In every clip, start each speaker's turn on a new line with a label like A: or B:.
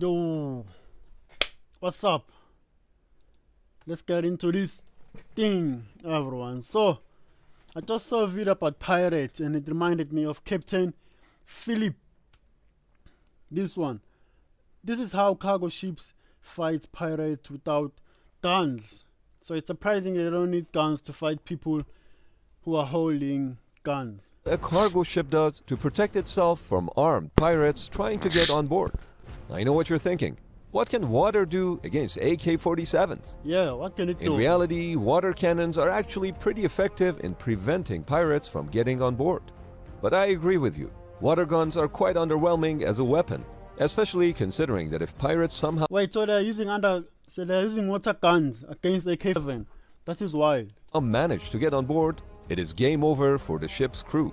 A: Yo, what's up? Let's get into this thing, everyone. So, I just saw a video about pirates and it reminded me of Captain Philip. This one. This is how cargo ships fight pirates without guns. So it's surprising they don't need guns to fight people who are holding guns.
B: A cargo ship does to protect itself from armed pirates trying to get on board. I know what you're thinking. What can water do against AK-47s?
A: Yeah, what can it do?
B: In reality, water cannons are actually pretty effective in preventing pirates from getting on board. But I agree with you. Water guns are quite underwhelming as a weapon, especially considering that if pirates somehow
A: Wait, so they're using water guns against AK-47. That is wild.
B: manage to get on board, it is game over for the ship's crew.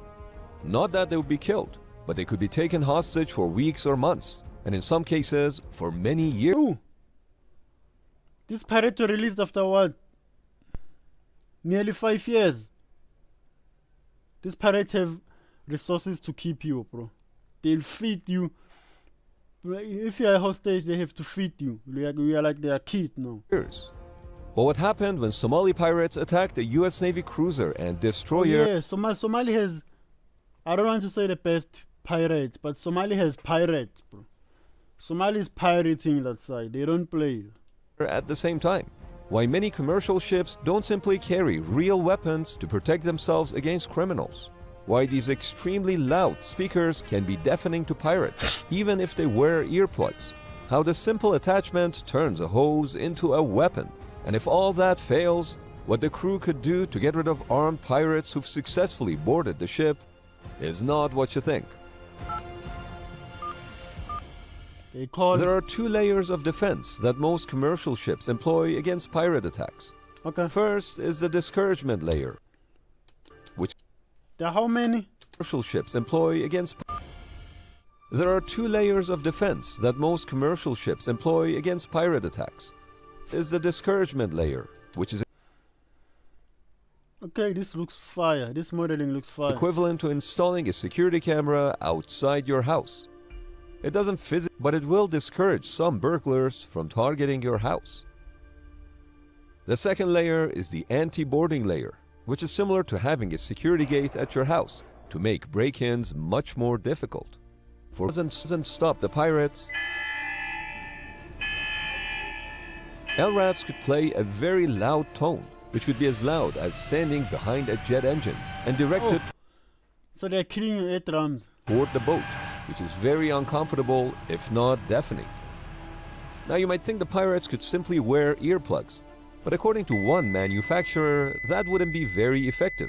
B: Not that they would be killed, but they could be taken hostage for weeks or months, and in some cases, for many years.
A: Ooh. This pirate were released after what? Nearly 5 years. These pirates have resources to keep you, bro. They'll feed you. If you're a hostage, they have to feed you. We are like their kid now.
B: But what happened when Somali pirates attacked a US Navy cruiser and destroyer?
A: Yeah, Somali has, I don't want to say the best pirates, but Somali has pirates, bro. Somali is pirating that side. They don't play.
B: At the same time, why many commercial ships don't simply carry real weapons to protect themselves against criminals. Why these extremely loud speakers can be deafening to pirates, even if they wear earplugs. How the simple attachment turns a hose into a weapon. And if all that fails, what the crew could do to get rid of armed pirates who've successfully boarded the ship is not what you think. There are two layers of defense that most commercial ships employ against pirate attacks.
A: Okay.
B: First is the discouragement layer, which
A: There are how many?
B: commercial ships employ against. There are two layers of defense that most commercial ships employ against pirate attacks. Is the discouragement layer, which is
A: Okay, this looks fire. This modeling looks fire.
B: equivalent to installing a security camera outside your house. It doesn't physically, but it will discourage some burglars from targeting your house. The second layer is the anti-boarding layer, which is similar to having a security gate at your house to make break-ins much more difficult. For it doesn't stop the pirates. LRADs could play a very loud tone, which could be as loud as standing behind a jet engine and directed
A: So they're killing your eardrums.
B: toward the boat, which is very uncomfortable, if not deafening. Now you might think the pirates could simply wear earplugs, but according to one manufacturer, that wouldn't be very effective.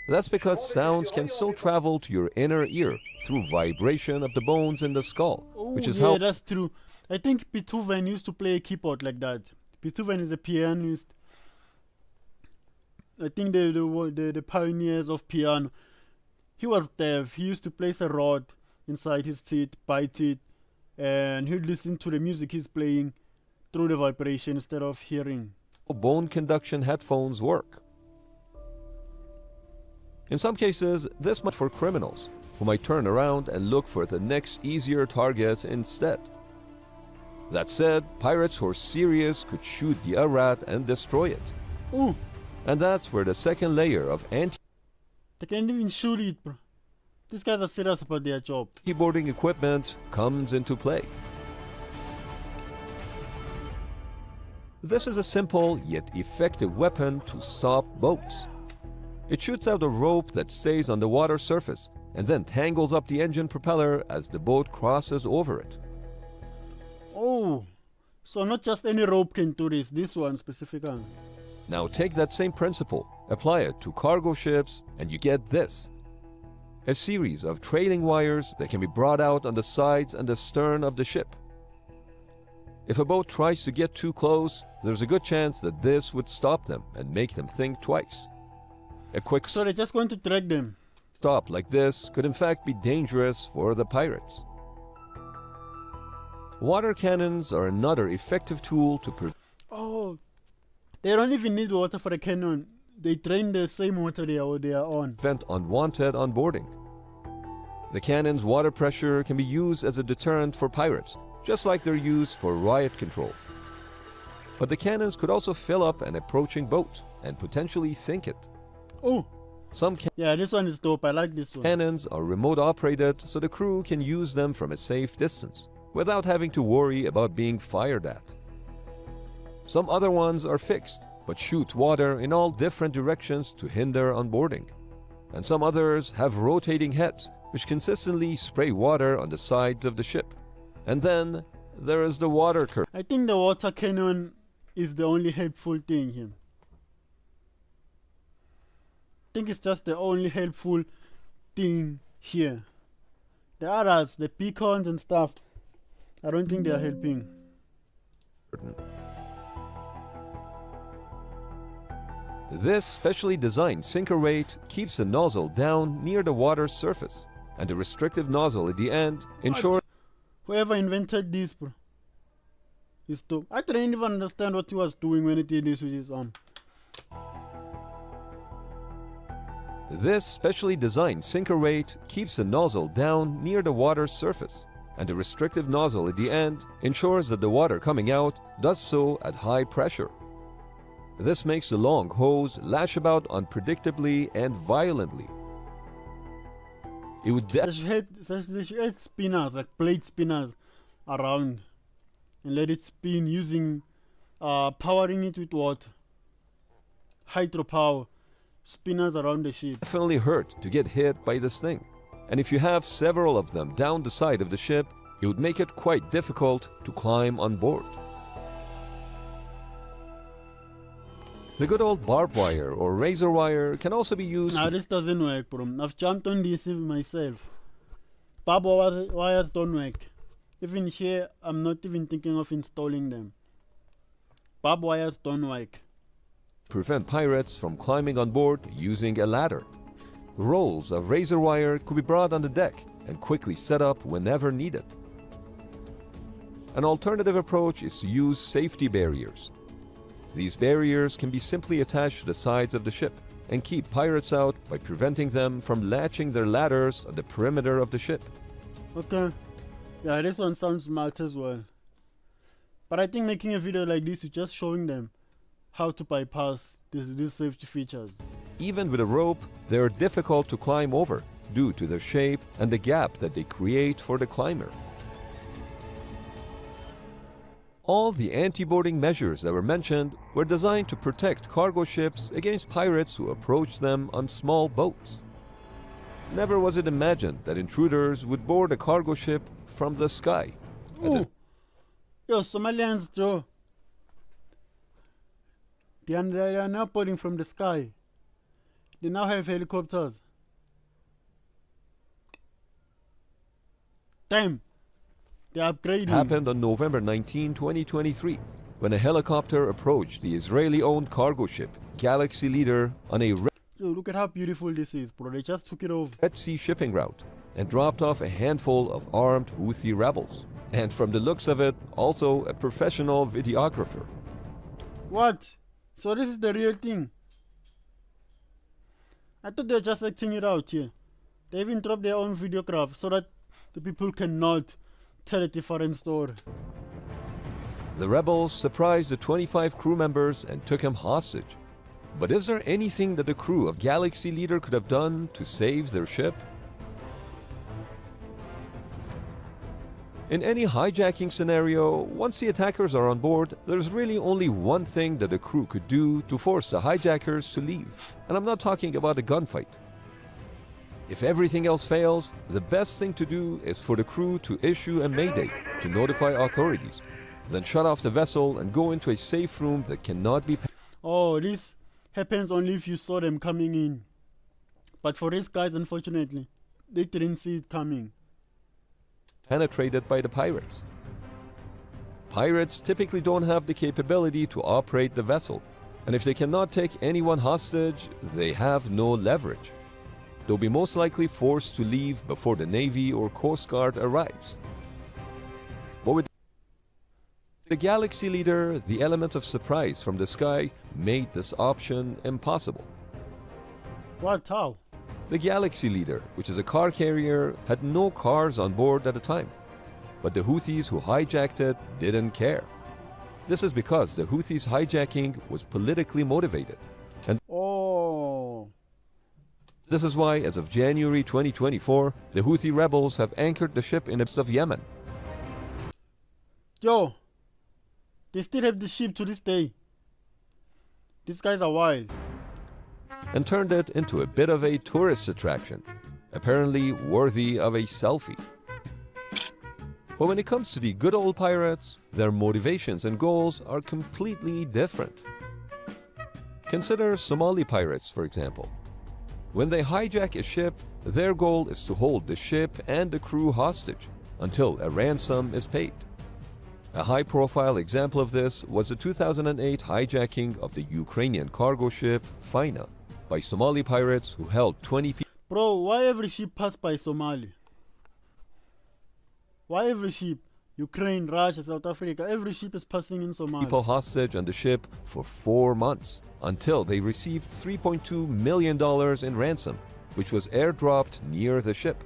B: That's because sounds can still travel to your inner ear through vibration of the bones in the skull, which is how
A: that's true. I think Beethoven used to play a keyboard like that. Beethoven is a pianist. I think the pioneers of piano. He was deaf. He used to place a rod inside his teeth, bite it, and he'd listen to the music he's playing through the vibration instead of hearing.
B: bone conduction headphones work. In some cases, this might be for criminals, who might turn around and look for the next easier target instead. That said, pirates who are serious could shoot the LRAD and destroy it.
A: Ooh,
B: And that's where the second layer of
A: they can't even shoot it, bro. These guys are serious about their job.
B: anti-boarding equipment comes into play. This is a simple yet effective weapon to stop boats. It shoots out a rope that stays on the water surface and then tangles up the engine propeller as the boat crosses over it.
A: Oh, so not just any rope can do this. This one specifically.
B: Now take that same principle, apply it to cargo ships, and you get this. A series of trailing wires that can be brought out on the sides and the stern of the ship. If a boat tries to get too close, there's a good chance that this would stop them and make them think twice. A quick
A: So they're just going to drag them.
B: stop like this could in fact be dangerous for the pirates. Water cannons are another effective tool to
A: Oh, they don't even need water for a cannon. They drain the same water they are on.
B: prevent unwanted onboarding. The cannon's water pressure can be used as a deterrent for pirates, just like they're used for riot control. But the cannons could also fill up an approaching boat and potentially sink it.
A: Oh,
B: Some
A: yeah, this one is dope. I like this one.
B: cannons are remote operated so the crew can use them from a safe distance without having to worry about being fired at. Some other ones are fixed but shoot water in all different directions to hinder onboarding. And some others have rotating heads which consistently spray water on the sides of the ship. And then there is the water current.
A: I think the water cannon is the only helpful thing here. I think it's just the only helpful thing here. The others, the beacons and stuff, I don't think they are helping.
B: This specially designed sinker rate keeps the nozzle down near the water's surface, and the restrictive nozzle at the end ensures
A: Whoever invented this, bro, is dope. I didn't even understand what he was doing when he did this with his arm.
B: This specially designed sinker rate keeps the nozzle down near the water's surface, and the restrictive nozzle at the end ensures that the water coming out does so at high pressure. This makes the long hose lash about unpredictably and violently. It would
A: They should add spinners, like blade spinners, around and let it spin using powering it with water. Hydropower. Spinners around the ship.
B: definitely hurt to get hit by this thing. And if you have several of them down the side of the ship, it would make it quite difficult to climb on board. The good old barbed wire or razor wire can also be used
A: Now this doesn't work, bro. I've jumped on this myself. Barbed wires don't work. Even here, I'm not even thinking of installing them. Barbed wires don't work.
B: to prevent pirates from climbing on board using a ladder. Rolls of razor wire could be brought on the deck and quickly set up whenever needed. An alternative approach is to use safety barriers. These barriers can be simply attached to the sides of the ship and keep pirates out by preventing them from latching their ladders on the perimeter of the ship.
A: Okay. Yeah, this one sounds smart as well. But I think making a video like this is just showing them how to bypass these safety features.
B: Even with a rope, they are difficult to climb over due to their shape and the gap that they create for the climber. All the anti-boarding measures that were mentioned were designed to protect cargo ships against pirates who approached them on small boats. Never was it imagined that intruders would board a cargo ship from the sky.
A: Ooh. Yo, Somalians, Joe. They are now boarding from the sky. They now have helicopters. Damn. They're upgrading.
B: Happened on November 19, 2023, when a helicopter approached the Israeli-owned cargo ship Galaxy Leader on a
A: Yo, look at how beautiful this is, bro. They just took it over.
B: Red Sea shipping route and dropped off a handful of armed Houthi rebels. And from the looks of it, also a professional videographer.
A: What? So this is the real thing? I thought they were just acting it out here. They even dropped their own videograph so that the people cannot tell a different story.
B: The rebels surprised the 25 crew members and took him hostage. But is there anything that the crew of Galaxy Leader could have done to save their ship? In any hijacking scenario, once the attackers are on board, there's really only one thing that the crew could do to force the hijackers to leave. And I'm not talking about a gunfight. If everything else fails, the best thing to do is for the crew to issue a mayday to notify authorities, then shut off the vessel and go into a safe room that cannot be
A: Oh, this happens only if you saw them coming in. But for these guys, unfortunately, they didn't see it coming.
B: penetrated by the pirates. Pirates typically don't have the capability to operate the vessel, and if they cannot take anyone hostage, they have no leverage. They'll be most likely forced to leave before the Navy or Coast Guard arrives. But with the Galaxy Leader, the element of surprise from the sky made this option impossible.
A: What? How?
B: The Galaxy Leader, which is a car carrier, had no cars on board at the time. but the Houthis who hijacked it didn't care. This is because the Houthis' hijacking was politically motivated. And
A: Oh.
B: this is why, as of January 2024, the Houthi rebels have anchored the ship in the midst of Yemen.
A: Yo. They still have the ship to this day. These guys are wild.
B: And turned it into a bit of a tourist attraction, apparently worthy of a selfie. But when it comes to the good old pirates, their motivations and goals are completely different. Consider Somali pirates, for example. When they hijack a ship, their goal is to hold the ship and the crew hostage until a ransom is paid. A high-profile example of this was the 2008 hijacking of the Ukrainian cargo ship Faina by Somali pirates who held 20 people.
A: Bro, why every ship pass by Somali? Why every ship? Ukraine, Russia, South Africa, every ship is passing in Somalia.
B: People hostage on the ship for 4 months until they received $3.2 million in ransom, which was airdropped near the ship.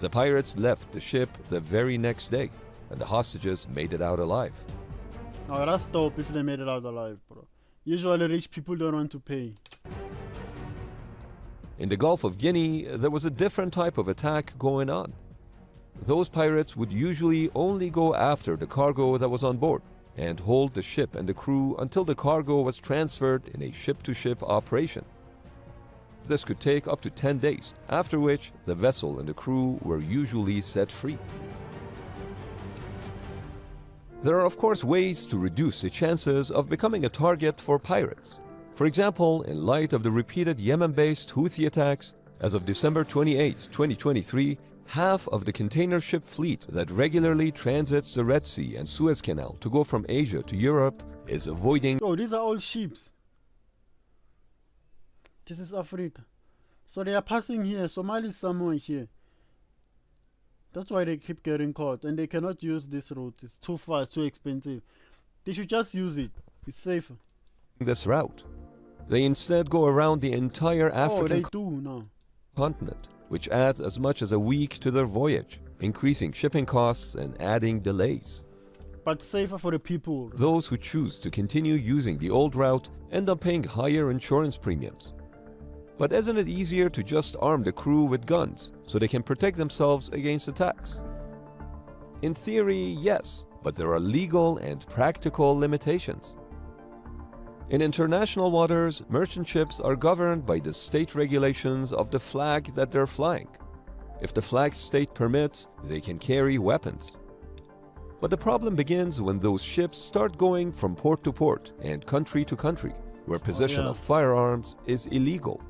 B: The pirates left the ship the very next day, and the hostages made it out alive.
A: Oh, that's dope if they made it out alive, bro. Usually rich people don't want to pay.
B: In the Gulf of Guinea, there was a different type of attack going on. Those pirates would usually only go after the cargo that was on board and hold the ship and the crew until the cargo was transferred in a ship-to-ship operation. This could take up to 10 days, after which the vessel and the crew were usually set free. There are of course ways to reduce the chances of becoming a target for pirates. For example, in light of the repeated Yemen-based Houthi attacks, as of December 28, 2023, half of the container ship fleet that regularly transits the Red Sea and Suez Canal to go from Asia to Europe is avoiding.
A: Oh, these are all ships. This is Africa. So they are passing here. Somalia is somewhere here. That's why they keep getting caught. And they cannot use this route. It's too far, it's too expensive. They should just use it. It's safer.
B: This route. They instead go around the entire African continent, which adds as much as a week to their voyage, increasing shipping costs and adding delays.
A: But safer for the people.
B: Those who choose to continue using the old route end up paying higher insurance premiums. But isn't it easier to just arm the crew with guns so they can protect themselves against attacks? In theory, yes, but there are legal and practical limitations. In international waters, merchant ships are governed by the state regulations of the flag that they're flying. If the flag's state permits, they can carry weapons. But the problem begins when those ships start going from port to port and country to country, where possession of firearms is illegal.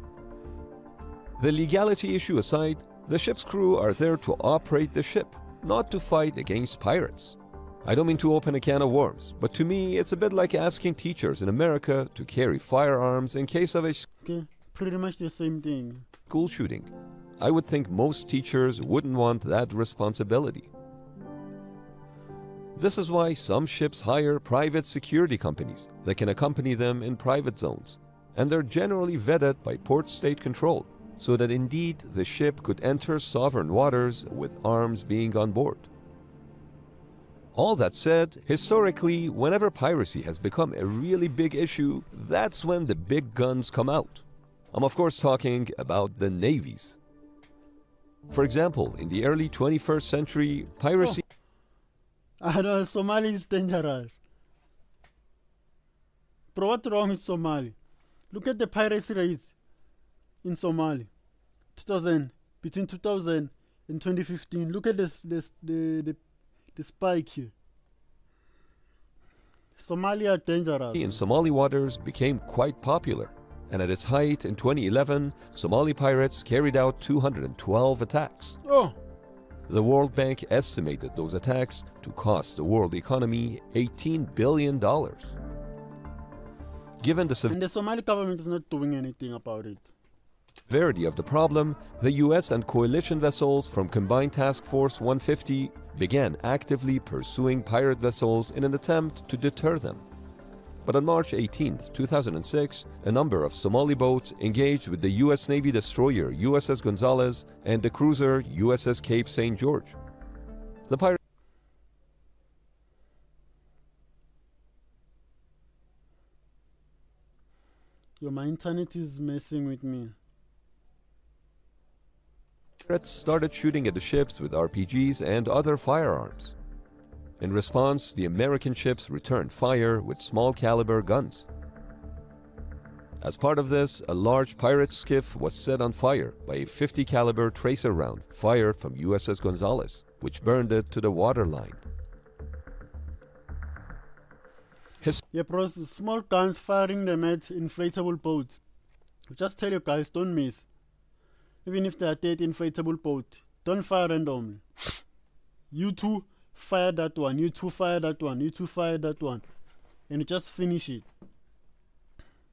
B: The legality issue aside, the ship's crew are there to operate the ship, not to fight against pirates. I don't mean to open a can of worms, but to me it's a bit like asking teachers in America to carry firearms in case of a
A: pretty much the same thing.
B: School shooting. I would think most teachers wouldn't want that responsibility. This is why some ships hire private security companies that can accompany them in private zones, and they're generally vetted by port state control, so that indeed the ship could enter sovereign waters with arms being on board. All that said, historically, whenever piracy has become a really big issue, that's when the big guns come out. I'm of course talking about the navies. For example, in the early 21st century, piracy...
A: I know, Somali is dangerous. Bro, what's wrong with Somali? Look at the piracy rate in Somali. Between 2000 and 2015. Look at the spike here. Somalia dangerous.
B: In Somali waters became quite popular, and at its height in 2011, Somali pirates carried out 212 attacks.
A: Oh!
B: The World Bank estimated those attacks to cost the world economy $18 billion. Given the
A: and the Somali government is not doing anything about it.
B: Severity of the problem, the US and coalition vessels from Combined Task Force 150 began actively pursuing pirate vessels in an attempt to deter them. But on March 18, 2006, a number of Somali boats engaged with the US Navy destroyer USS Gonzalez and the cruiser USS Cape St. George. The pirates
A: Yo, my internet is messing with me.
B: started shooting at the ships with RPGs and other firearms. In response, the American ships returned fire with small caliber guns. As part of this, a large pirate skiff was set on fire by a 50 caliber tracer round fired from USS Gonzales, which burned it to the waterline.
A: Yeah, bros, small guns firing them at inflatable boats. Just tell you guys, don't miss. Even if they are dead inflatable boat, don't fire randomly. You two fire that one, you two fire that one, you two fire that one, and you just finish it.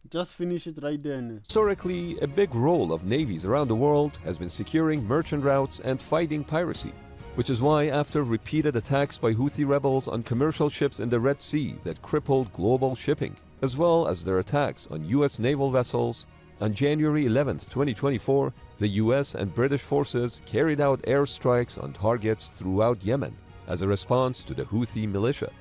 A: Just finish it right there.
B: Historically, a big role of navies around the world has been securing merchant routes and fighting piracy, which is why after repeated attacks by Houthi rebels on commercial ships in the Red Sea that crippled global shipping, as well as their attacks on US naval vessels, on January 11, 2024, the US and British forces carried out airstrikes on targets throughout Yemen as a response to the Houthi militia.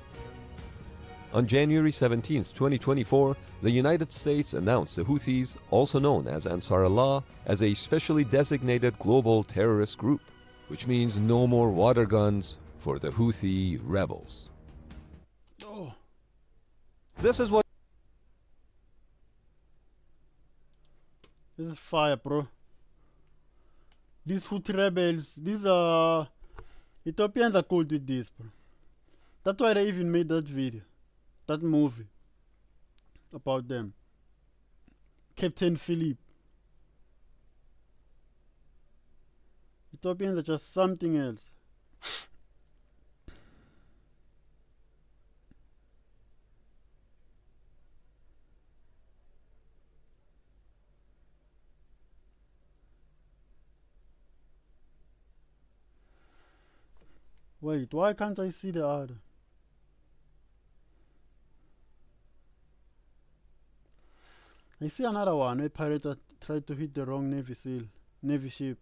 B: On January 17, 2024, the United States announced the Houthis, also known as Ansar Allah, as a specially designated global terrorist group, which means no more water guns for the Houthi rebels.
A: Oh.
B: This is
A: fire, bro. These Houthi rebels, these are Ethiopians are cold with this, bro. That's why they even made that video, that movie about them. Captain Philip. Ethiopians are just something else. Wait, why can't I see the other? I see another one where pirates tried to hit the wrong Navy ship.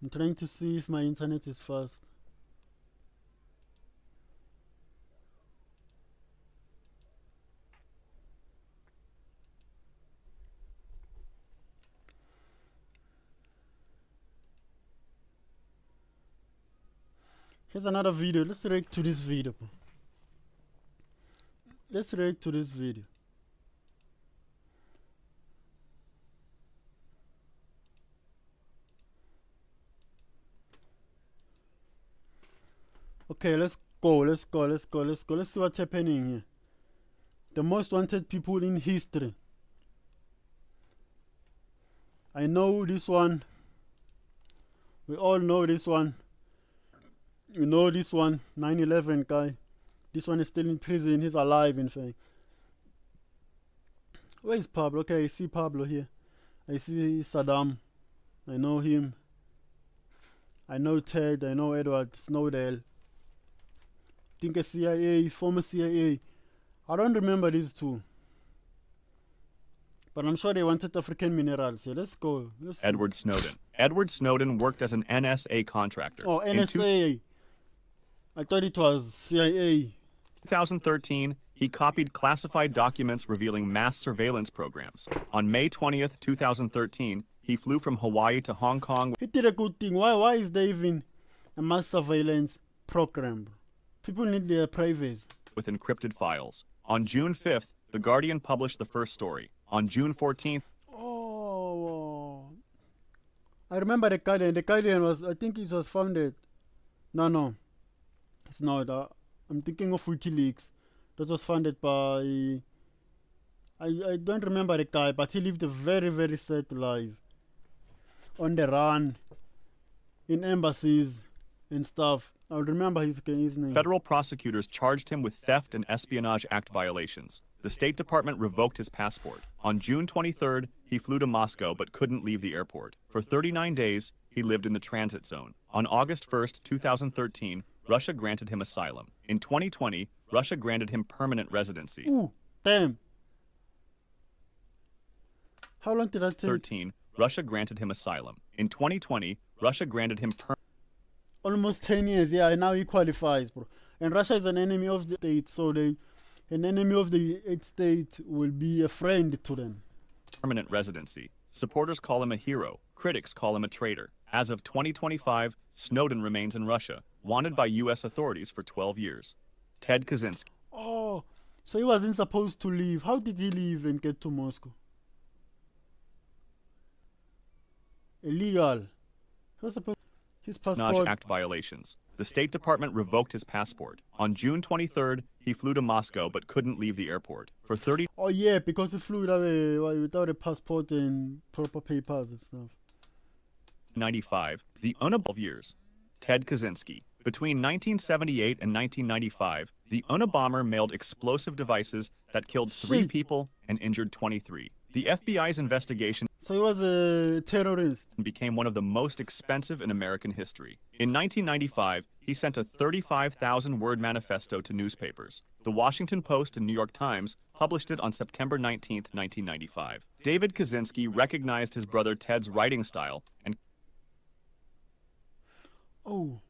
A: I'm trying to see if my internet is fast. Here's another video. Let's react to this video. Let's react to this video. Okay, let's go. Let's see what's happening here. The most wanted people in history. I know this one. We all know this one. You know this one, 9/11 guy. This one is still in prison. He's alive, in fact. Where is Pablo? Okay, I see Pablo here. I see Saddam. I know him. I know Ted. I know Edward Snowden. Think a CIA, former CIA. I don't remember these two. But I'm sure they wanted African minerals. So let's go.
C: Edward Snowden. Edward Snowden worked as an NSA contractor.
A: Oh, NSA. I thought it was CIA.
C: In 2013, he copied classified documents revealing mass surveillance programs. On May 20th, 2013, he flew from Hawaii to Hong Kong.
A: He did a good thing. Why is there even a mass surveillance program? People need their privacy.
C: With encrypted files. On June 5th, The Guardian published the first story. On June 14th...
A: Oh, I remember The Guardian. The Guardian was, I think it was founded. No. It's not. I'm thinking of WikiLeaks. That was founded by... I don't remember the guy, but he lived a very, very sad life. On the run. In embassies and stuff. I'll remember his name.
C: Federal prosecutors charged him with Theft and Espionage Act violations. The State Department revoked his passport. On June 23rd, he flew to Moscow but couldn't leave the airport. For 39 days, he he lived in the transit zone. On August 1st, 2013, Russia granted him asylum. In 2020, Russia granted him permanent residency.
A: Ooh, damn. How long did that take?
C: 13, Russia granted him asylum. In 2020, Russia granted him
A: Almost 10 years, yeah, and now he qualifies, bro. And Russia is an enemy of the state, so an enemy of the state will be a friend to them.
C: permanent residency. Supporters call him a hero. Critics call him a traitor. As of 2025, Snowden remains in Russia, wanted by U.S. authorities for 12 years. Ted Kaczynski.
A: Oh, so he wasn't supposed to leave. How did he leave and get to Moscow? Illegal. He was supposed. His
C: Espionage
A: passport.
C: Act violations. The State Department revoked his passport. On June 23rd, he flew to Moscow but couldn't leave the airport. For 30
A: Oh yeah, because he flew without a passport and proper papers and stuff.
C: 1995, the unabolish years. Ted Kaczynski. Between 1978 and 1995, the Unabomber mailed explosive devices that killed 3
A: Shit.
C: people and injured 23. The FBI's investigation
A: So he was a terrorist.
C: became one of the most expensive in American history. In 1995, he sent a 35,000-word manifesto to newspapers. The Washington Post and New York Times published it on September 19, 1995. David Kaczynski recognized his brother Ted's writing style and
A: Oh,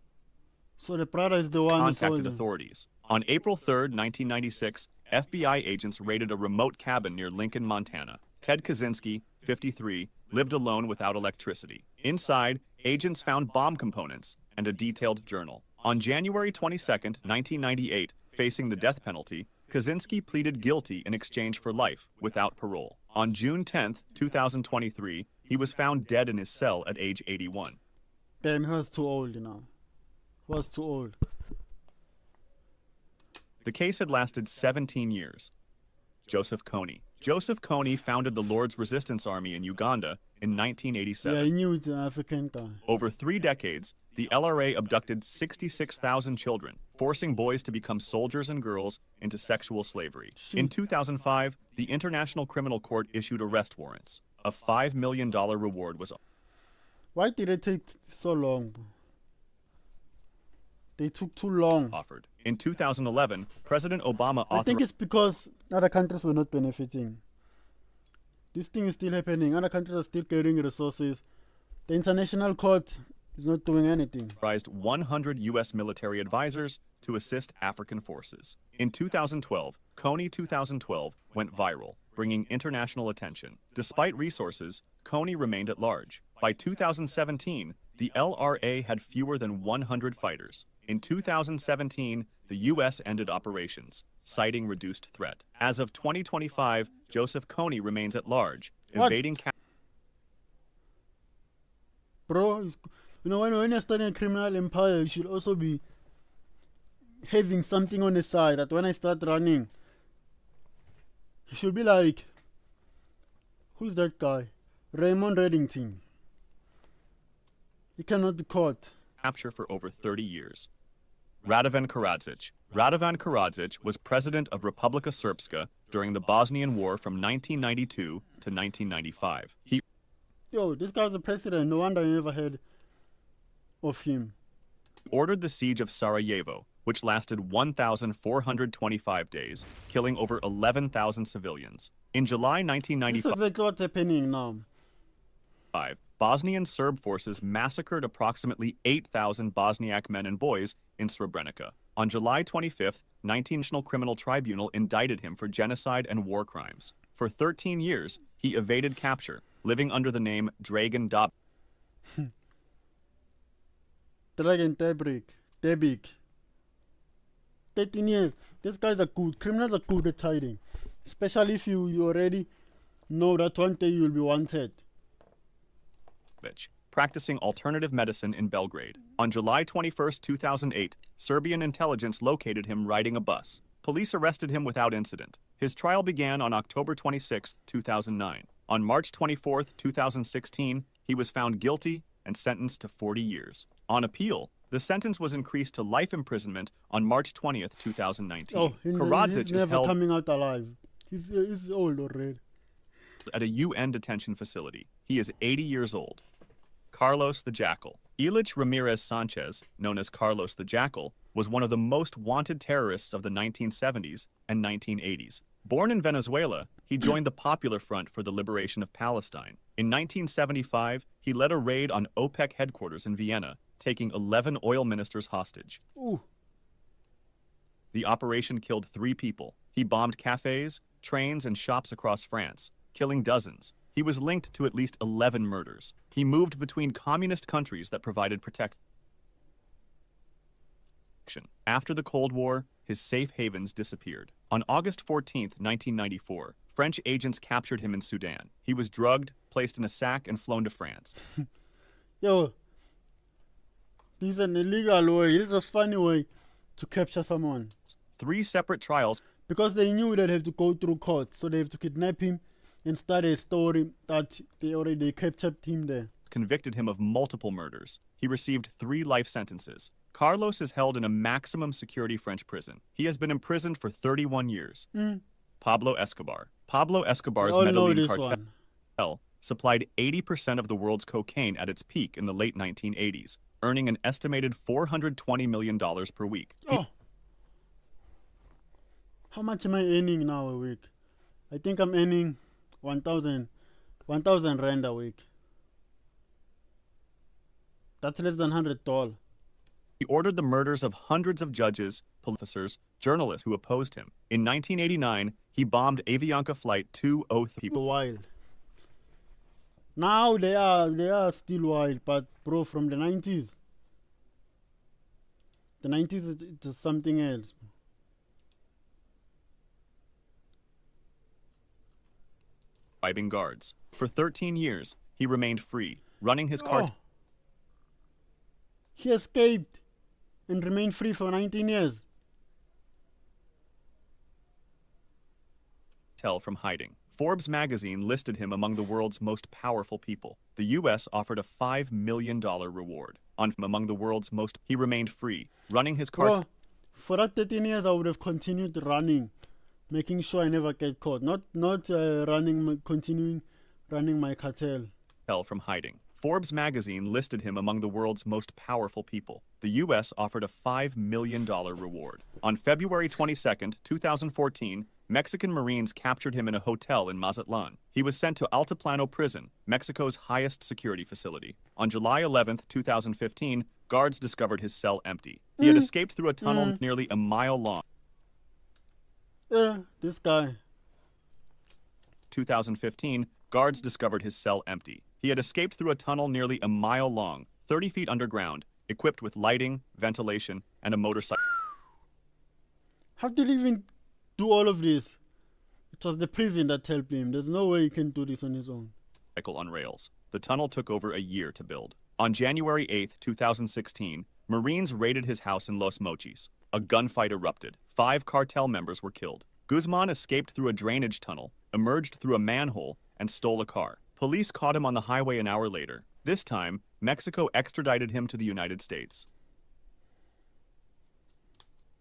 A: so the brother is the one who sold
C: contacted
A: him.
C: authorities. On April 3, 1996, FBI agents raided a remote cabin near Lincoln, Montana. Ted Kaczynski, 53, lived alone without electricity. Inside, agents found bomb components and a detailed journal. On January 22, 1998, facing the death penalty, Kaczynski pleaded guilty in exchange for life without parole. On June 10, 2023, he was found dead in his cell at age 81.
A: Damn, he was too old, you know. He was too old.
C: The case had lasted 17 years. Joseph Kony. Joseph Kony founded the Lord's Resistance Army in Uganda in 1987.
A: Yeah, he knew it's an African guy.
C: Over 3 decades, the LRA abducted 66,000 children, forcing boys to become soldiers and girls into sexual slavery. In 2005, the International Criminal Court issued arrest warrants. A $5 million reward was
A: Why did it take so long, bro? They took too long.
C: offered. In 2011, President Obama
A: I think
C: authorized
A: it's because other countries were not benefiting. This thing is still happening. Other countries are still getting resources. The international court is not doing anything.
C: 100 U.S. military advisors to assist African forces. In 2012, Kony 2012 went viral, bringing international attention. Despite resources, Kony remained at large. By 2017, the LRA had fewer than 100 fighters. In 2017, the U.S. ended operations, citing reduced threat. As of 2025, Joseph Kony remains at large,
A: What?
C: evading
A: Bro, you know, when you're starting a criminal empire, you should also be having something on the side that when I start running, you should be like, who's that guy? Raymond Reddington. He cannot be caught.
C: capture for over 30 years. Radovan Karadzic. Radovan Karadzic was president of Republika Srpska during the Bosnian War from 1992 to 1995. He
A: Yo, this guy's a president. No wonder I never heard of him.
C: ordered the siege of Sarajevo, which lasted 1,425 days, killing over 11,000 civilians. In July
A: This is
C: 1995,
A: exactly what's happening now.
C: Bosnian Serb forces massacred approximately 8,000 Bosniak men and boys in Srebrenica. On July 25th, 19 National Criminal Tribunal indicted him for genocide and war crimes. For 13 years, he evaded capture, living under the name Dragan Dob.
A: Dragon Debik. 13 years. These guys are good. Criminals are good at hiding. Especially if you already know that one day you'll be wanted.
C: Practicing alternative medicine in Belgrade. On July 21, 2008, Serbian intelligence located him riding a bus. Police arrested him without incident. His trial began on October 26, 2009. On March 24, 2016, he was found guilty and sentenced to 40 years. On appeal, the sentence was increased to life imprisonment on March 20, 2019.
A: Oh,
C: Karadzic
A: he's
C: is
A: never
C: held
A: coming out alive. He's old already.
C: at a UN detention facility. He is 80 years old. Carlos the Jackal. Ilich Ramirez Sanchez, known as Carlos the Jackal, was one of the most wanted terrorists of the 1970s and 1980s. Born in Venezuela, he joined the Popular Front for the Liberation of Palestine. In 1975, he led a raid on OPEC headquarters in Vienna, taking 11 oil ministers hostage.
A: Ooh.
C: The operation killed 3 people. He bombed cafes, trains, and shops across France, killing dozens. He was linked to at least 11 murders. He moved between communist countries that provided protection. After the Cold War, his safe havens disappeared. On August 14, 1994, French agents captured him in Sudan. He was drugged, placed in a sack, and flown to France.
A: Yo, this is an illegal way. This is a funny way to capture someone.
C: 3 separate trials
A: Because they knew they'd have to go through court, so they have to kidnap him and start a story that they already captured him there.
C: convicted him of multiple murders. He received 3 life sentences. Carlos is held in a maximum security French prison. He has been imprisoned for 31 years. Pablo Escobar. Pablo Escobar's
A: We all know
C: Medellin
A: this
C: cartel
A: one.
C: supplied 80% of the world's cocaine at its peak in the late 1980s, earning an estimated $420 million per week.
A: Oh. How much am I earning now a week? I think I'm earning 1,000 rand a week. That's less than $100.
C: He ordered the murders of hundreds of judges, officers, journalists who opposed him. In 1989, he bombed Avianca Flight 203.
A: People wild. Now they are still wild, but bro, from the 90s. The 90s is something else.
C: Bribing guards. For 13 years, he remained free, running his cartel
A: He escaped and remained free for 19 years.
C: from hiding. Forbes magazine listed him among the world's most powerful people. The U.S. offered a $5 million reward. Among the world's most, he remained free, running his cartel.
A: Bro, for that 13 years, I would have continued running, making sure I never get caught. Not continuing running my cartel.
C: From hiding. Forbes magazine listed him among the world's most powerful people. The U.S. offered a $5 million reward. On February 22, 2014, Mexican Marines captured him in a hotel in Mazatlan. He was sent to Altiplano Prison, Mexico's highest security facility. On July 11, 2015, guards discovered his cell empty. He had escaped through a tunnel nearly a mile long.
A: This guy.
C: 2015, guards discovered his cell empty. He had escaped through a tunnel nearly a mile long, 30 feet underground, equipped with lighting, ventilation, and a motorcycle.
A: How did he even do all of this? It was the prison that helped him. There's no way he can do this on his own.
C: On rails. The tunnel took over a year to build. On January 8, 2016, Marines raided his house in Los Mochis. A gunfight erupted. 5 cartel members were killed. Guzman escaped through a drainage tunnel, emerged through a manhole, and stole a car. Police caught him on the highway an hour later. This time, Mexico extradited him to the United States.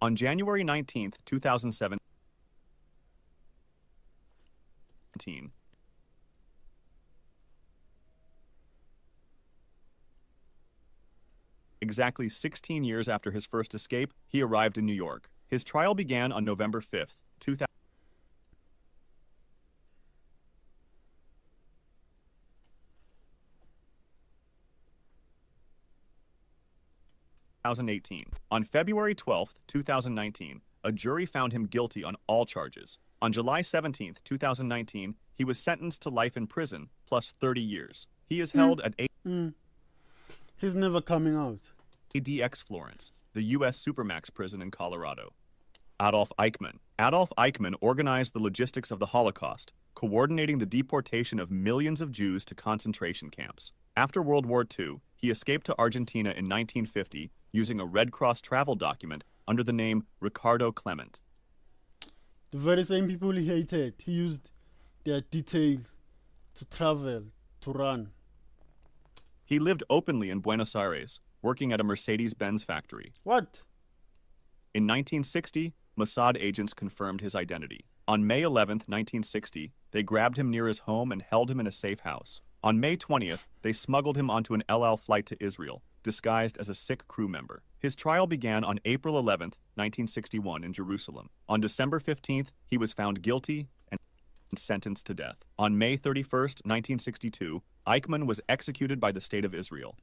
C: On January 19, 2017, exactly 16 years after his first escape, he arrived in New York. His trial began on November 5, 2018. On February 12, 2019, a jury found him guilty on all charges. On July 17, 2019, he was sentenced to life in prison plus 30 years. He is held at
A: He's never coming out.
C: ADX Florence, the U.S. Supermax prison in Colorado. Adolf Eichmann. Adolf Eichmann organized the logistics of the Holocaust, coordinating the deportation of millions of Jews to concentration camps. After World War II, he escaped to Argentina in 1950 using a Red Cross travel document under the name Ricardo Clement.
A: The very same people he hated, he used their details to travel, to run.
C: He lived openly in Buenos Aires, working at a Mercedes-Benz factory.
A: What?
C: In 1960, Mossad agents confirmed his identity. On May 11, 1960, they grabbed him near his home and held him in a safe house. On May 20th, they smuggled him onto an El Al flight to Israel, disguised as a sick crew member. His trial began on April 11th, 1961 in Jerusalem. On December 15th, he was found guilty and sentenced to death. On May 31st, 1962, Eichmann was executed by the State of Israel.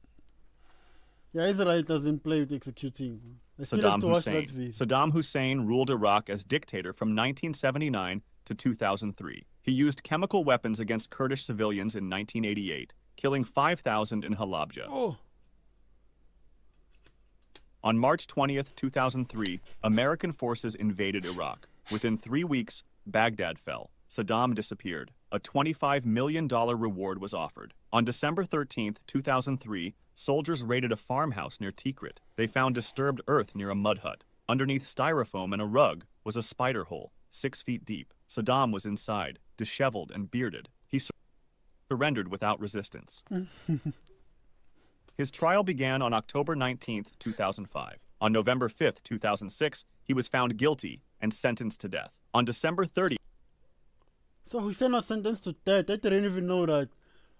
A: Yeah, Israel doesn't play with executing. I still have to watch that video.
C: Saddam Hussein ruled Iraq as dictator from 1979 to 2003. He used chemical weapons against Kurdish civilians in 1988, killing 5,000 in Halabja.
A: Oh.
C: On March 20th, 2003, American forces invaded Iraq. Within 3 weeks, Baghdad fell. Saddam disappeared. A $25 million reward was offered. On December 13th, 2003, soldiers raided a farmhouse near Tikrit. They found disturbed earth near a mud hut. Underneath styrofoam and a rug was a spider hole, 6 feet deep. Saddam was inside, disheveled and bearded. He surrendered without resistance. His trial began on October 19th, 2005. On November 5th, 2006, he was found guilty and sentenced to death. On December 30th,
A: So Hussein was sentenced to death. I didn't even know that.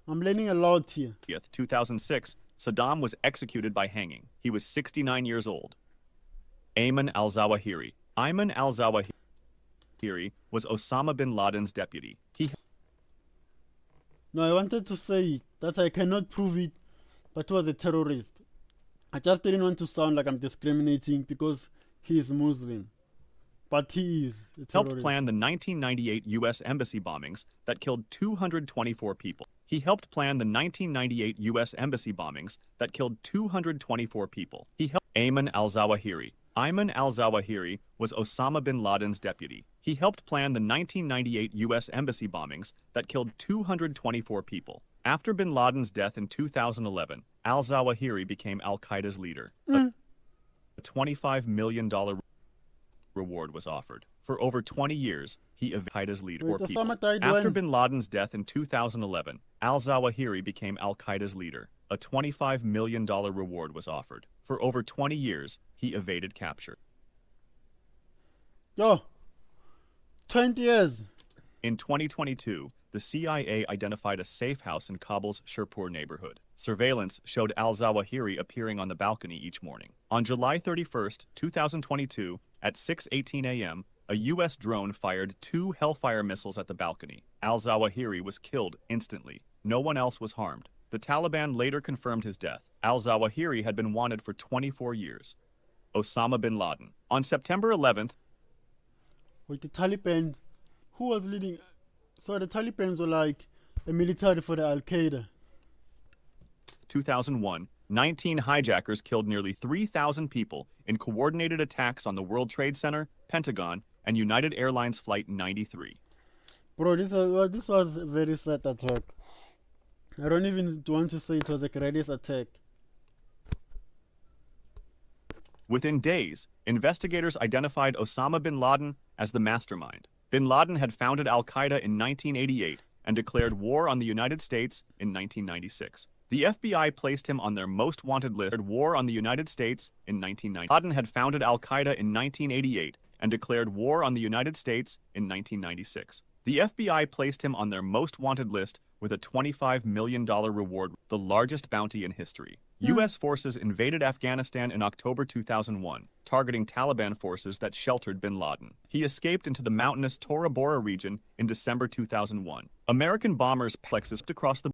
A: I'm learning a lot here.
C: 2006, Saddam was executed by hanging. He was 69 years old. Ayman al-Zawahiri. Ayman al-Zawahiri was Osama bin Laden's deputy.
A: No, I wanted to say that I cannot prove it, but he was a terrorist. I just didn't want to sound like I'm discriminating because he is Muslim. But he is a terrorist.
C: Helped plan the 1998 U.S. embassy bombings that killed 224 people. He helped plan the 1998 U.S. embassy bombings that killed 224 people. He helped Ayman al-Zawahiri. Ayman al-Zawahiri was Osama bin Laden's deputy. He helped plan the 1998 U.S. embassy bombings that killed 224 people. After bin Laden's death in 2011, al-Zawahiri became al-Qaeda's leader. A $25 million reward was offered. For over 20 years, he evaded Al-Qaeda's leader.
A: Wait, Osama died
C: After
A: when?
C: bin Laden's death in 2011, al-Zawahiri became Al-Qaeda's leader. A $25 million reward was offered. For over 20 years, he evaded capture.
A: Yo, 20 years.
C: In 2022, the CIA identified a safe house in Kabul's Sherpur neighborhood. Surveillance showed al-Zawahiri appearing on the balcony each morning. On July 31st, 2022, at 6:18 a.m., a U.S. drone fired 2 Hellfire missiles at the balcony. Al-Zawahiri was killed instantly. No one else was harmed. The Taliban later confirmed his death. Al-Zawahiri had been wanted for 24 years. Osama bin Laden. On September 11th,
A: Wait, the Taliban, who was leading? So the Talibans were like a military for the Al-Qaeda.
C: 2001, 19 hijackers killed nearly 3,000 people in coordinated attacks on the World Trade Center, Pentagon, and United Airlines Flight 93.
A: Bro, this was a very sad attack. I don't even want to say it was a greatest attack.
C: Within days, investigators identified Osama bin Laden as the mastermind. Bin Laden had founded Al-Qaeda in 1988 and declared war on the United States in 1996. The FBI placed him on their most wanted list. War on the United States in 1990. Bin Laden had founded Al-Qaeda in 1988 and declared war on the United States in 1996. The FBI placed him on their most wanted list with a $25 million reward, the largest bounty in history. U.S. forces invaded Afghanistan in October 2001, targeting Taliban forces that sheltered bin Laden. He escaped into the mountainous Tora Bora region in December 2001. American bombers plexus across the